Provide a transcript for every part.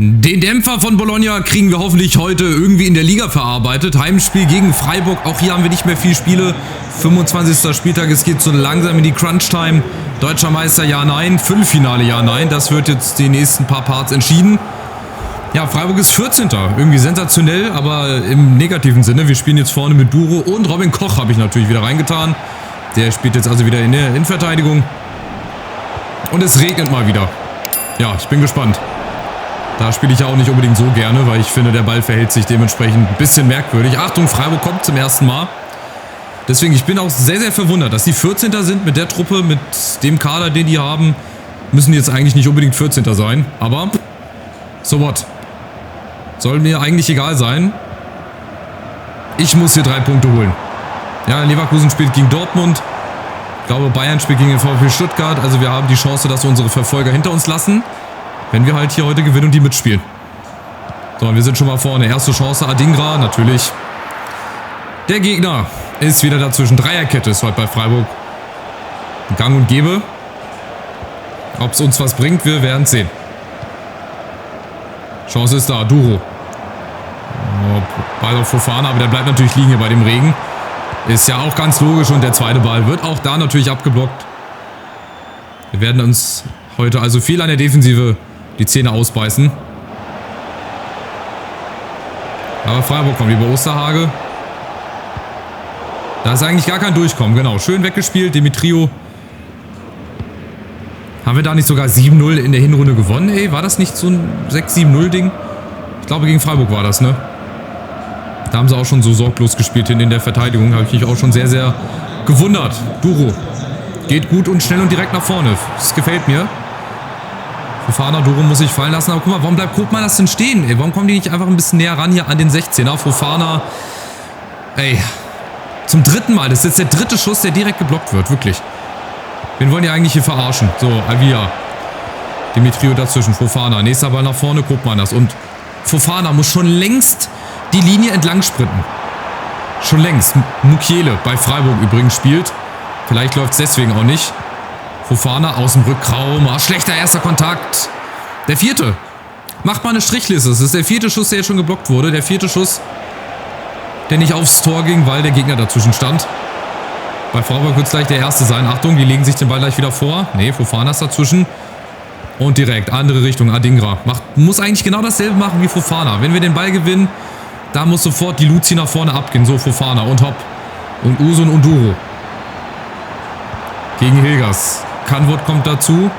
Den Dämpfer von Bologna kriegen wir hoffentlich heute irgendwie in der Liga verarbeitet. Heimspiel gegen Freiburg. Auch hier haben wir nicht mehr viel Spiele. 25. Spieltag, es geht so langsam in die Crunch-Time. Deutscher Meister, ja, nein. Viertelfinale, ja, nein. Das wird jetzt die nächsten paar Parts entschieden. Ja, Freiburg ist 14. Irgendwie sensationell, aber im negativen Sinne. Wir spielen jetzt vorne mit Duro und Robin Koch habe ich natürlich wieder reingetan. Der spielt jetzt also wieder in der Innenverteidigung. Und es regnet mal wieder. Ja, ich bin gespannt. Da spiele ich ja auch nicht unbedingt so gerne, weil ich finde, der Ball verhält sich dementsprechend ein bisschen merkwürdig. Achtung, Freiburg kommt zum ersten Mal. Deswegen, ich bin auch sehr, sehr verwundert, dass die 14. sind mit der Truppe, mit dem Kader, den die haben. Müssen jetzt eigentlich nicht unbedingt 14. sein, aber so what? Soll mir eigentlich egal sein. Ich muss hier 3 Punkte holen. Ja, Leverkusen spielt gegen Dortmund. Ich glaube, Bayern spielt gegen den VfB Stuttgart. Also wir haben die Chance, dass wir unsere Verfolger hinter uns lassen. Wenn wir halt hier heute gewinnen und die mitspielen. So, wir sind schon mal vorne. Erste Chance, Adingra, natürlich. Der Gegner ist wieder dazwischen. Dreierkette ist heute bei Freiburg. Gang und Gäbe. Ob es uns was bringt, wir werden es sehen. Chance ist da, Duro. Oh, Ball auf Fofana, aber der bleibt natürlich liegen hier bei dem Regen. Ist ja auch ganz logisch und der zweite Ball wird auch da natürlich abgeblockt. Wir werden uns heute also viel an der Defensive die Zähne ausbeißen. Aber Freiburg kommt über Osterhage. Da ist eigentlich gar kein Durchkommen. Genau, schön weggespielt. Demetrio. Haben wir da nicht sogar 7-0 in der Hinrunde gewonnen? Ey, war das nicht so ein 6-7-0-Ding? Ich glaube, gegen Freiburg war das, ne? Da haben sie auch schon so sorglos gespielt in der Verteidigung. Habe ich mich auch schon sehr, sehr gewundert. Duro. Geht gut und schnell und direkt nach vorne. Das gefällt mir. Fofana, Duro muss sich fallen lassen. Aber guck mal, warum bleibt Koopmann das denn stehen? Ey, warum kommen die nicht einfach ein bisschen näher ran hier an den 16er? Fofana. Ey. Zum dritten Mal. Das ist jetzt der dritte Schuss, der direkt geblockt wird. Wirklich. Wen wollen die eigentlich hier verarschen? So, Alvia. Demetrio dazwischen. Fofana. Nächster Ball nach vorne. Koopmann das. Und Fofana muss schon längst die Linie entlang sprinten. Schon längst. Mukiele bei Freiburg übrigens spielt. Vielleicht läuft es deswegen auch nicht. Fofana aus dem Rückraum. Ah, schlechter erster Kontakt. Der vierte. Macht mal eine Strichliste. Das ist der vierte Schuss, der jetzt schon geblockt wurde. Der vierte Schuss, der nicht aufs Tor ging, weil der Gegner dazwischen stand. Bei Freiburg wird es gleich der erste sein. Achtung, die legen sich den Ball gleich wieder vor. Ne, Fofana ist dazwischen. Und direkt, andere Richtung, Adingra. Muss eigentlich genau dasselbe machen wie Fofana. Wenn wir den Ball gewinnen, da muss sofort die Luzi nach vorne abgehen. So, Fofana und Hopp. Und Usun und Duro. Gegen Hilgers. Kanwort kommt dazu.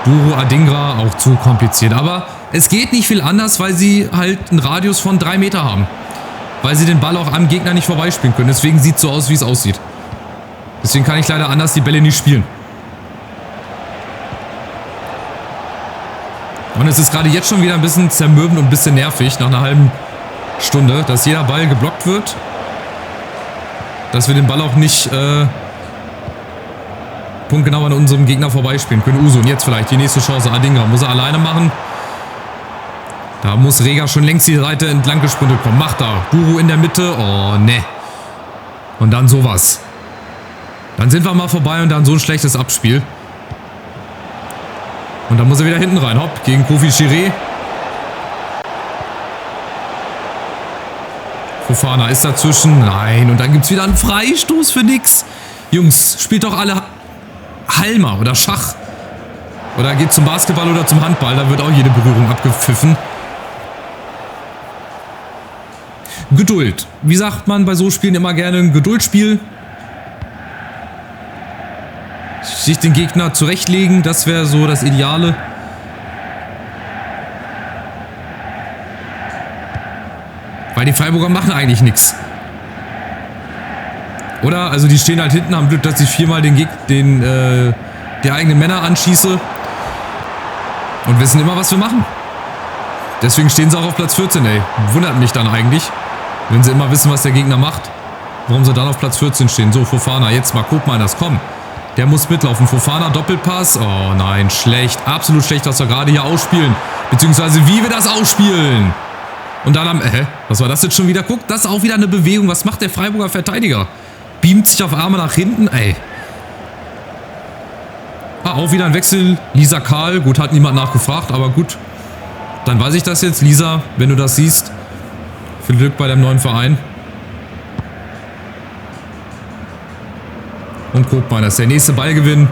Duro, Adingra, auch zu kompliziert. Aber es geht nicht viel anders, weil sie halt einen Radius von 3 Meter haben. Weil sie den Ball auch am Gegner nicht vorbeispielen können. Deswegen sieht es so aus, wie es aussieht. Deswegen kann ich leider anders die Bälle nicht spielen. Und es ist gerade jetzt schon wieder ein bisschen zermürbend und ein bisschen nervig, nach einer halben Stunde, dass jeder Ball geblockt wird. Dass wir den Ball auch nicht punktgenau an unserem Gegner vorbeispielen können. Usun, jetzt vielleicht die nächste Chance. Adingra muss er alleine machen. Da muss Rega schon längst die Seite entlang gesprintet kommen. Macht er. Duro in der Mitte. Oh, ne. Und dann sowas. Dann sind wir mal vorbei und dann so ein schlechtes Abspiel. Und dann muss er wieder hinten rein. Hopp, gegen Kofi Chiré. Fofana ist dazwischen. Nein, und dann gibt es wieder einen Freistoß für nix. Jungs, spielt doch alle Halma oder Schach. Oder geht zum Basketball oder zum Handball. Da wird auch jede Berührung abgepfiffen. Geduld. Wie sagt man bei so Spielen immer gerne? Ein Geduldsspiel. Sich den Gegner zurechtlegen, das wäre so das Ideale. Weil die Freiburger machen eigentlich nichts. Oder? Also die stehen halt hinten, haben Glück, dass ich viermal die eigenen Männer anschieße. Und wissen immer, was wir machen. Deswegen stehen sie auch auf Platz 14, ey. Wundert mich dann eigentlich. Wenn sie immer wissen, was der Gegner macht. Warum sie dann auf Platz 14 stehen. So, Fofana, jetzt mal, guck mal das, komm. Der muss mitlaufen. Fofana, Doppelpass. Oh nein, schlecht. Absolut schlecht, was wir gerade hier ausspielen. Beziehungsweise wie wir das ausspielen. Und dann was war das jetzt schon wieder? Guck, das ist auch wieder eine Bewegung. Was macht der Freiburger Verteidiger? Beamt sich auf Arme nach hinten. Ey. Auch wieder ein Wechsel. Lisa Karl. Gut, hat niemand nachgefragt, aber gut. Dann weiß ich das jetzt, Lisa, wenn du das siehst. Viel Glück bei deinem neuen Verein. Und Kopmann, das ist der nächste Ballgewinn.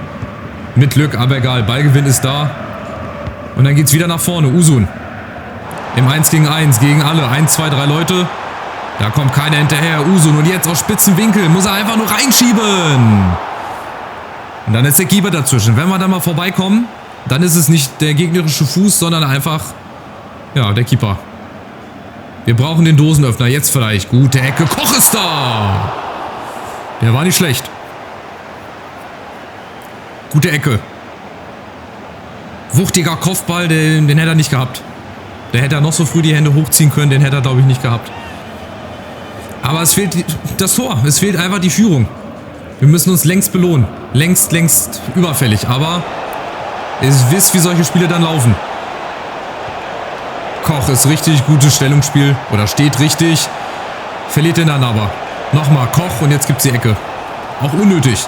Mit Glück, aber egal. Ballgewinn ist da. Und dann geht es wieder nach vorne. Usun. Im 1 gegen 1 gegen alle. 1, 2, 3 Leute. Da kommt keiner hinterher. Usun. Und jetzt aus spitzen Winkel. Muss er einfach nur reinschieben. Und dann ist der Keeper dazwischen. Wenn wir da mal vorbeikommen, dann ist es nicht der gegnerische Fuß, sondern einfach, ja, der Keeper. Wir brauchen den Dosenöffner. Jetzt vielleicht. Gute Ecke. Koch ist da. Der war nicht schlecht. Gute Ecke. Wuchtiger Kopfball, den hätte er nicht gehabt. Der hätte er noch so früh die Hände hochziehen können, den hätte er, glaube ich, nicht gehabt. Aber es fehlt das Tor. Es fehlt einfach die Führung. Wir müssen uns längst belohnen. Längst überfällig. Aber ihr wisst, wie solche Spiele dann laufen. Koch ist richtig gutes Stellungsspiel. Oder steht richtig. Verliert den dann aber. Nochmal Koch und jetzt gibt es die Ecke. Auch unnötig.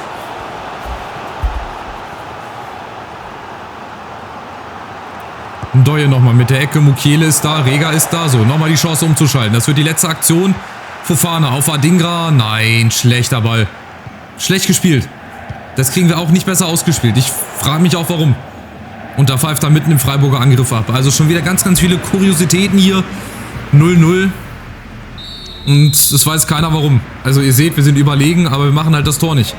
Ndoye nochmal mit der Ecke. Mukiele ist da. Rega ist da. So, nochmal die Chance umzuschalten. Das wird die letzte Aktion. Fofana auf Adingra. Nein, schlechter Ball. Schlecht gespielt. Das kriegen wir auch nicht besser ausgespielt. Ich frage mich auch, warum. Und da pfeift er mitten im Freiburger Angriff ab. Also schon wieder ganz viele Kuriositäten hier. 0-0. Und es weiß keiner warum. Also ihr seht, wir sind überlegen, aber wir machen halt das Tor nicht.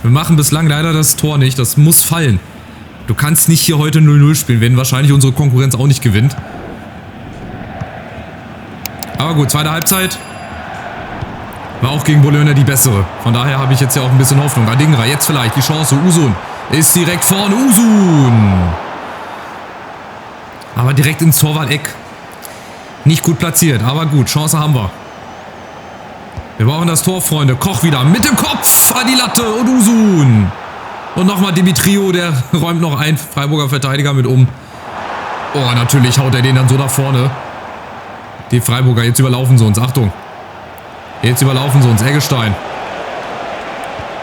Wir machen bislang leider das Tor nicht. Das muss fallen. Du kannst nicht hier heute 0-0 spielen, wenn wahrscheinlich unsere Konkurrenz auch nicht gewinnt. Aber gut, zweite Halbzeit. War auch gegen Bologna die bessere. Von daher habe ich jetzt ja auch ein bisschen Hoffnung. Adingra, jetzt vielleicht die Chance. Usun ist direkt vorne. Usun! Aber direkt ins Torwart-Eck. Nicht gut platziert, aber gut, Chance haben wir. Wir brauchen das Tor, Freunde. Koch wieder mit dem Kopf an die Latte und Usun. Und nochmal Dimitriou, der räumt noch einen Freiburger Verteidiger mit um. Oh, natürlich haut er den dann so nach vorne. Die Freiburger, jetzt überlaufen sie uns. Achtung. Jetzt überlaufen sie uns. Eggestein.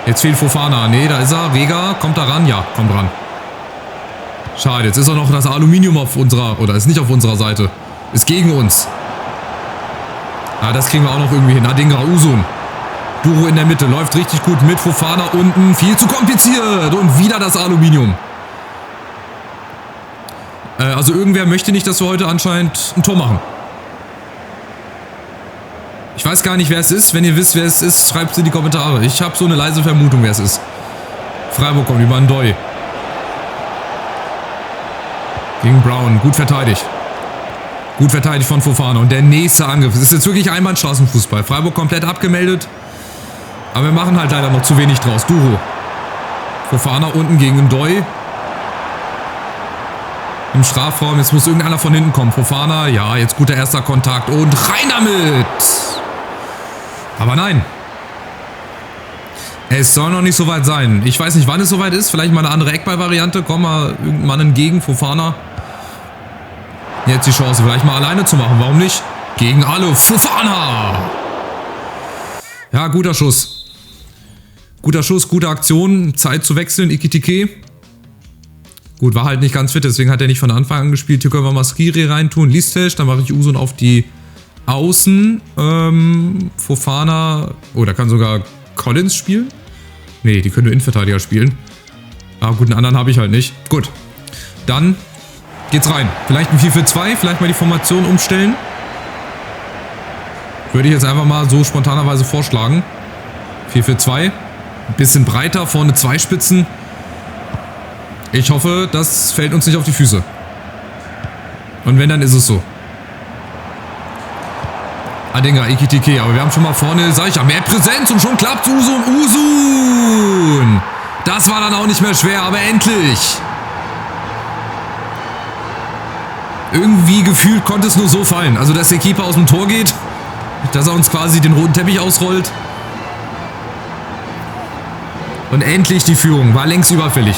Jetzt fehlt Fofana. Ne, da ist er. Rega, kommt da ran? Ja, kommt ran. Schade, jetzt ist er noch das Aluminium auf unserer, oder ist nicht auf unserer Seite. Ist gegen uns. Ah, das kriegen wir auch noch irgendwie hin. Adingra, Usun. Duro in der Mitte, läuft richtig gut mit. Fofana unten, viel zu kompliziert. Und wieder das Aluminium. Also irgendwer möchte nicht, dass wir heute anscheinend ein Tor machen. Ich weiß gar nicht, wer es ist. Wenn ihr wisst, wer es ist, schreibt es in die Kommentare. Ich habe so eine leise Vermutung, wer es ist. Freiburg kommt über Ndoye. Gegen Brown, gut verteidigt. Gut verteidigt von Fofana. Und der nächste Angriff. Es ist jetzt wirklich Einbahnstraßenfußball. Freiburg komplett abgemeldet. Aber wir machen halt leider noch zu wenig draus. Duro. Fofana unten gegen Ndoye. Im Strafraum. Jetzt muss irgendeiner von hinten kommen. Fofana, ja, jetzt guter erster Kontakt. Und rein damit! Aber nein. Es soll noch nicht so weit sein. Ich weiß nicht, wann es soweit ist. Vielleicht mal eine andere Eckball-Variante. Komm mal irgendein Mann entgegen. Fofana. Jetzt die Chance, vielleicht mal alleine zu machen. Warum nicht? Gegen alle. Fofana! Ja, guter Schuss. Guter Schuss, gute Aktion. Zeit zu wechseln. Ikitike. Gut, war halt nicht ganz fit, deswegen hat er nicht von Anfang an gespielt. Hier können wir mal Skiri reintun. Listesh, dann mache ich Usun auf die Außen. Fofana. Oh, da kann sogar Collins spielen. Nee, die können nur Innenverteidiger spielen. Aber gut, einen anderen habe ich halt nicht. Gut. Dann geht's rein. Vielleicht ein 4-4-2, vielleicht mal die Formation umstellen. Würde ich jetzt einfach mal so spontanerweise vorschlagen. 4-4-2. Ein bisschen breiter, vorne zwei Spitzen. Ich hoffe, das fällt uns nicht auf die Füße. Und wenn, dann ist es so. Adingra, Ikitike, aber wir haben schon mal vorne, sag ich ja, mehr Präsenz und schon klappt Usun. Das war dann auch nicht mehr schwer, aber endlich. Irgendwie gefühlt konnte es nur so fallen. Also, dass der Keeper aus dem Tor geht, dass er uns quasi den roten Teppich ausrollt. Und endlich die Führung. War längst überfällig.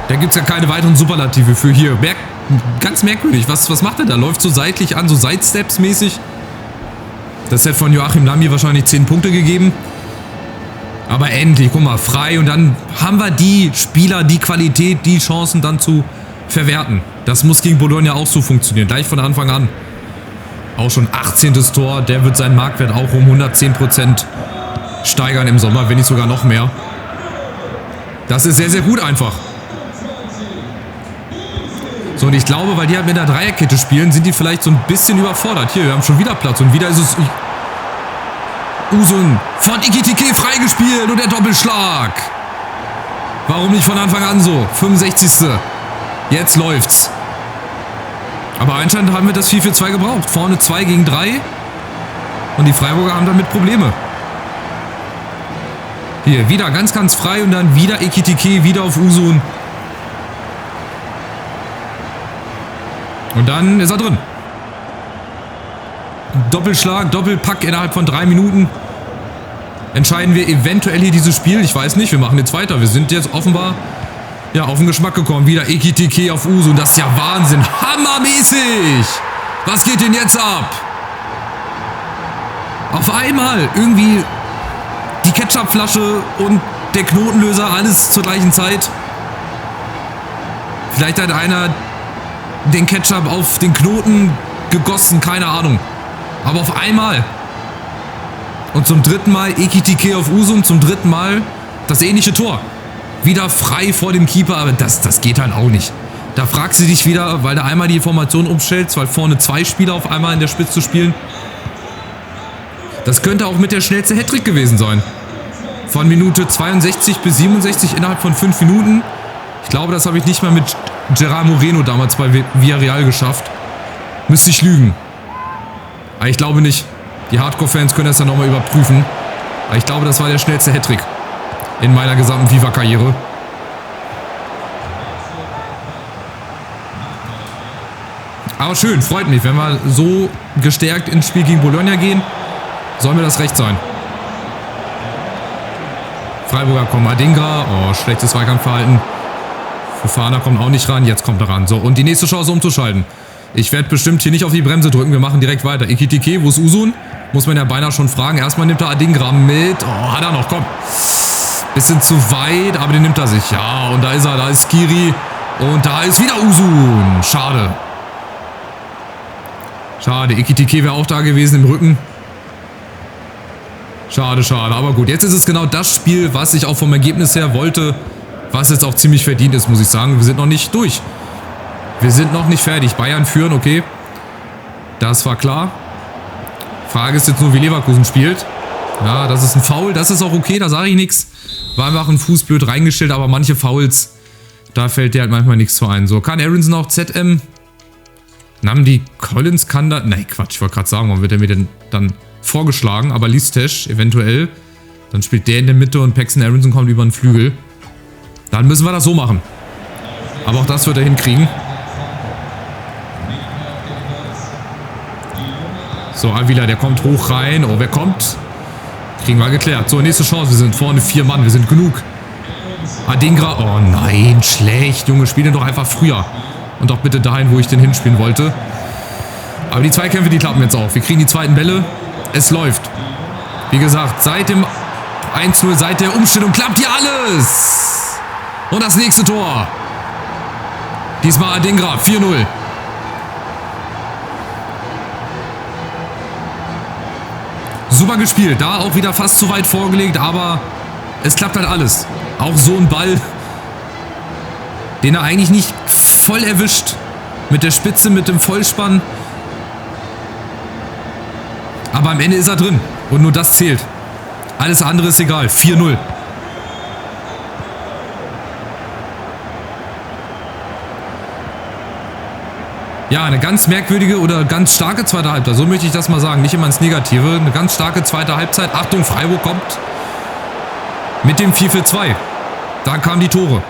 Da gibt es ja keine weiteren Superlative für hier. Ganz merkwürdig. Was macht er da? Läuft so seitlich an, so Sidesteps mäßig. Das hätte von Joachim Lambi wahrscheinlich 10 Punkte gegeben. Aber endlich, guck mal, frei. Und dann haben wir die Spieler, die Qualität, die Chancen dann zu verwerten. Das muss gegen Bologna auch so funktionieren. Gleich von Anfang an. Auch schon 18. Tor. Der wird seinen Marktwert auch um 110% steigern im Sommer, wenn nicht sogar noch mehr. Das ist sehr, sehr gut einfach. So, und ich glaube, weil die halt mit der Dreierkette spielen, sind die vielleicht so ein bisschen überfordert. Hier, wir haben schon wieder Platz und wieder ist es Usun von Ekitike freigespielt und der Doppelschlag. Warum nicht von Anfang an so? 65. Jetzt läuft's. Aber anscheinend haben wir das 4-4-2 gebraucht. Vorne 2 gegen 3. Und die Freiburger haben damit Probleme. Hier, wieder ganz, ganz frei und dann wieder Ekitike, wieder auf Usun. Und dann ist er drin. Doppelschlag, Doppelpack innerhalb von 3 Minuten. Entscheiden wir eventuell hier dieses Spiel. Ich weiß nicht, wir machen jetzt weiter. Wir sind jetzt offenbar ja auf den Geschmack gekommen. Wieder Ekitike auf Usun. Das ist ja Wahnsinn. Hammermäßig. Was geht denn jetzt ab? Auf einmal irgendwie die Ketchupflasche und der Knotenlöser, alles zur gleichen Zeit. Vielleicht hat einer den Ketchup auf den Knoten gegossen, keine Ahnung. Aber auf einmal. Und zum dritten Mal Ekitike auf Usun, zum dritten Mal das ähnliche Tor. Wieder frei vor dem Keeper, aber das geht halt auch nicht. Da fragst du dich wieder, weil du einmal die Formation umstellst, weil vorne 2 Spieler auf einmal in der Spitze spielen. Das könnte auch mit der schnellste Hattrick gewesen sein. Von Minute 62 bis 67 innerhalb von 5 Minuten. Ich glaube, das habe ich nicht mal mit Gerard Moreno damals bei Villarreal geschafft. Müsste ich lügen. Aber ich glaube nicht. Die Hardcore-Fans können das dann nochmal überprüfen. Aber ich glaube, das war der schnellste Hattrick in meiner gesamten FIFA-Karriere. Aber schön, freut mich. Wenn wir so gestärkt ins Spiel gegen Bologna gehen, soll mir das recht sein. Freiburger kommen Adingra. Oh, schlechtes Zweikampfverhalten. Fofana kommt auch nicht ran. Jetzt kommt er ran. So, und die nächste Chance umzuschalten. Ich werde bestimmt hier nicht auf die Bremse drücken. Wir machen direkt weiter. Ekitike, wo ist Usun? Muss man ja beinahe schon fragen. Erstmal nimmt er Adingra mit. Oh, hat er noch. Komm. Bisschen zu weit, aber den nimmt er sich. Ja, und da ist er. Da ist Skiri. Und da ist wieder Usun. Schade. Schade. Ekitike wäre auch da gewesen im Rücken. Schade, schade. Aber gut, jetzt ist es genau das Spiel, was ich auch vom Ergebnis her wollte. Was jetzt auch ziemlich verdient ist, muss ich sagen. Wir sind noch nicht durch. Wir sind noch nicht fertig. Bayern führen, okay. Das war klar. Frage ist jetzt nur, wie Leverkusen spielt. Ja, das ist ein Foul. Das ist auch okay, da sage ich nichts. War einfach ein Fuß blöd reingestellt, aber manche Fouls, da fällt dir halt manchmal nichts zu ein. So, kann Aronson auch ZM? Namdi Collins kann da... Nein, Quatsch, ich wollte gerade sagen, warum wird er mir denn dann vorgeschlagen? Aber Listesh eventuell. Dann spielt der in der Mitte und Paxton Aronson kommt über den Flügel. Dann müssen wir das so machen. Aber auch das wird er hinkriegen. So, Avila, der kommt hoch rein. Oh, wer kommt? Kriegen wir geklärt. So, nächste Chance. Wir sind vorne 4 Mann. Wir sind genug. Adingra. Oh nein, schlecht. Junge, spiel den doch einfach früher. Und doch bitte dahin, wo ich den hinspielen wollte. Aber die Zweikämpfe, die klappen jetzt auch. Wir kriegen die zweiten Bälle. Es läuft. Wie gesagt, seit dem 1-0, seit der Umstellung klappt hier alles. Und das nächste Tor. Diesmal Adingra. 4-0. Super gespielt. Da auch wieder fast zu weit vorgelegt, aber es klappt halt alles. Auch so ein Ball, den er eigentlich nicht voll erwischt. Mit der Spitze, mit dem Vollspann. Aber am Ende ist er drin. Und nur das zählt. Alles andere ist egal. 4-0. Ja, eine ganz merkwürdige oder ganz starke zweite Halbzeit. So möchte ich das mal sagen. Nicht immer ins Negative. Eine ganz starke zweite Halbzeit. Achtung, Freiburg kommt mit dem 4-4-2. Da kamen die Tore.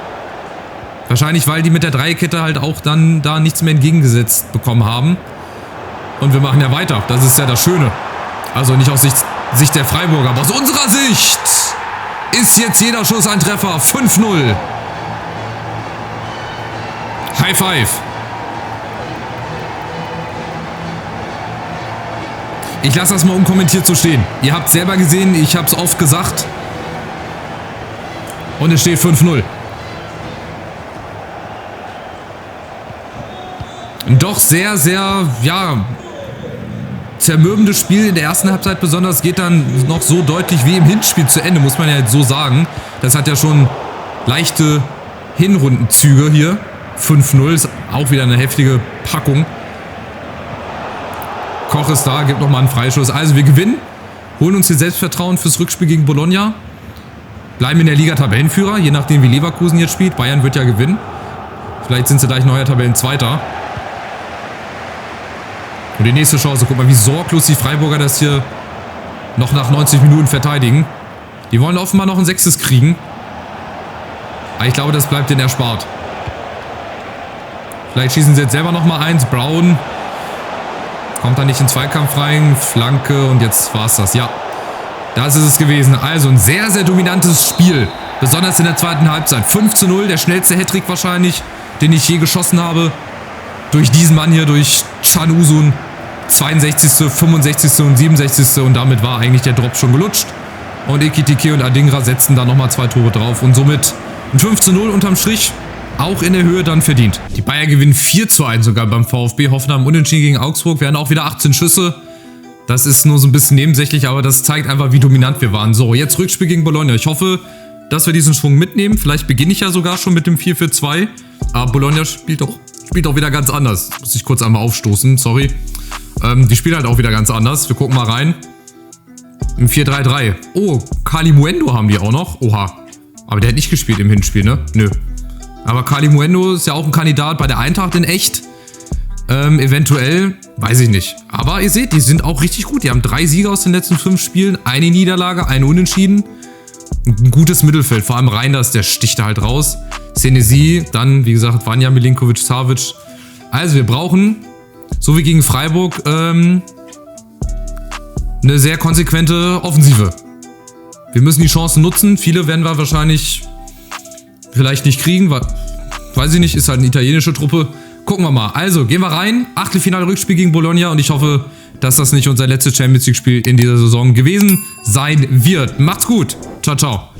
Wahrscheinlich, weil die mit der Dreierkette halt auch dann da nichts mehr entgegengesetzt bekommen haben. Und wir machen ja weiter. Das ist ja das Schöne. Also nicht aus Sicht der Freiburger, aber aus unserer Sicht ist jetzt jeder Schuss ein Treffer. 5-0. High Five. Ich lasse das mal unkommentiert so stehen. Ihr habt es selber gesehen, ich habe es oft gesagt. Und es steht 5-0. Ein doch sehr, sehr, ja, zermürbendes Spiel in der ersten Halbzeit besonders, geht dann noch so deutlich wie im Hinspiel zu Ende, muss man ja jetzt so sagen. Das hat ja schon leichte Hinrundenzüge hier. 5-0 ist auch wieder eine heftige Packung. Koch ist da, gibt nochmal einen Freischuss. Also wir gewinnen, holen uns hier Selbstvertrauen fürs Rückspiel gegen Bologna. Bleiben in der Liga Tabellenführer, je nachdem wie Leverkusen jetzt spielt. Bayern wird ja gewinnen. Vielleicht sind sie gleich neuer Tabellenzweiter. Und die nächste Chance, guck mal, wie sorglos die Freiburger das hier noch nach 90 Minuten verteidigen. Die wollen offenbar noch ein 6. kriegen. Aber ich glaube, das bleibt denen erspart. Vielleicht schießen sie jetzt selber nochmal eins. Brown kommt da nicht in Zweikampf rein. Flanke und jetzt war es das. Ja, das ist es gewesen. Also ein sehr, sehr dominantes Spiel. Besonders in der zweiten Halbzeit. 5-0, der schnellste Hattrick wahrscheinlich, den ich je geschossen habe. Durch diesen Mann hier, durch Can Uzun. 62., 65. und 67. Und damit war eigentlich der Drop schon gelutscht. Und Ekitike und Adingra setzten da nochmal 2 Tore drauf. Und somit ein 15-0 unterm Strich. Auch in der Höhe dann verdient. Die Bayern gewinnen 4:1 sogar beim VfB. Hoffenheim unentschieden gegen Augsburg. Wir haben auch wieder 18 Schüsse. Das ist nur so ein bisschen nebensächlich, aber das zeigt einfach, wie dominant wir waren. So, jetzt Rückspiel gegen Bologna. Ich hoffe, dass wir diesen Schwung mitnehmen. Vielleicht beginne ich ja sogar schon mit dem 4-4-2. Aber Bologna spielt auch wieder ganz anders. Muss ich kurz einmal aufstoßen, sorry. Die spielen halt auch wieder ganz anders. Wir gucken mal rein. Im 4-3-3. Oh, Kali Muendo haben die auch noch. Oha. Aber der hat nicht gespielt im Hinspiel, ne? Nö. Aber Kali Muendo ist ja auch ein Kandidat bei der Eintracht in echt. Eventuell, weiß ich nicht. Aber ihr seht, die sind auch richtig gut. Die haben 3 Siege aus den letzten 5 Spielen, eine Niederlage, eine Unentschieden. Ein gutes Mittelfeld, vor allem Reinders, der sticht da halt raus. Senesi, dann, wie gesagt, Vanja, Milinkovic, Savic. Also wir brauchen, so wie gegen Freiburg, eine sehr konsequente Offensive. Wir müssen die Chancen nutzen. Viele werden wir wahrscheinlich vielleicht nicht kriegen, weil, weiß ich nicht, ist halt eine italienische Truppe. Gucken wir mal. Also, gehen wir rein. Achtelfinale Rückspiel gegen Bologna und ich hoffe, dass das nicht unser letztes Champions League Spiel in dieser Saison gewesen sein wird. Macht's gut. Ciao, ciao.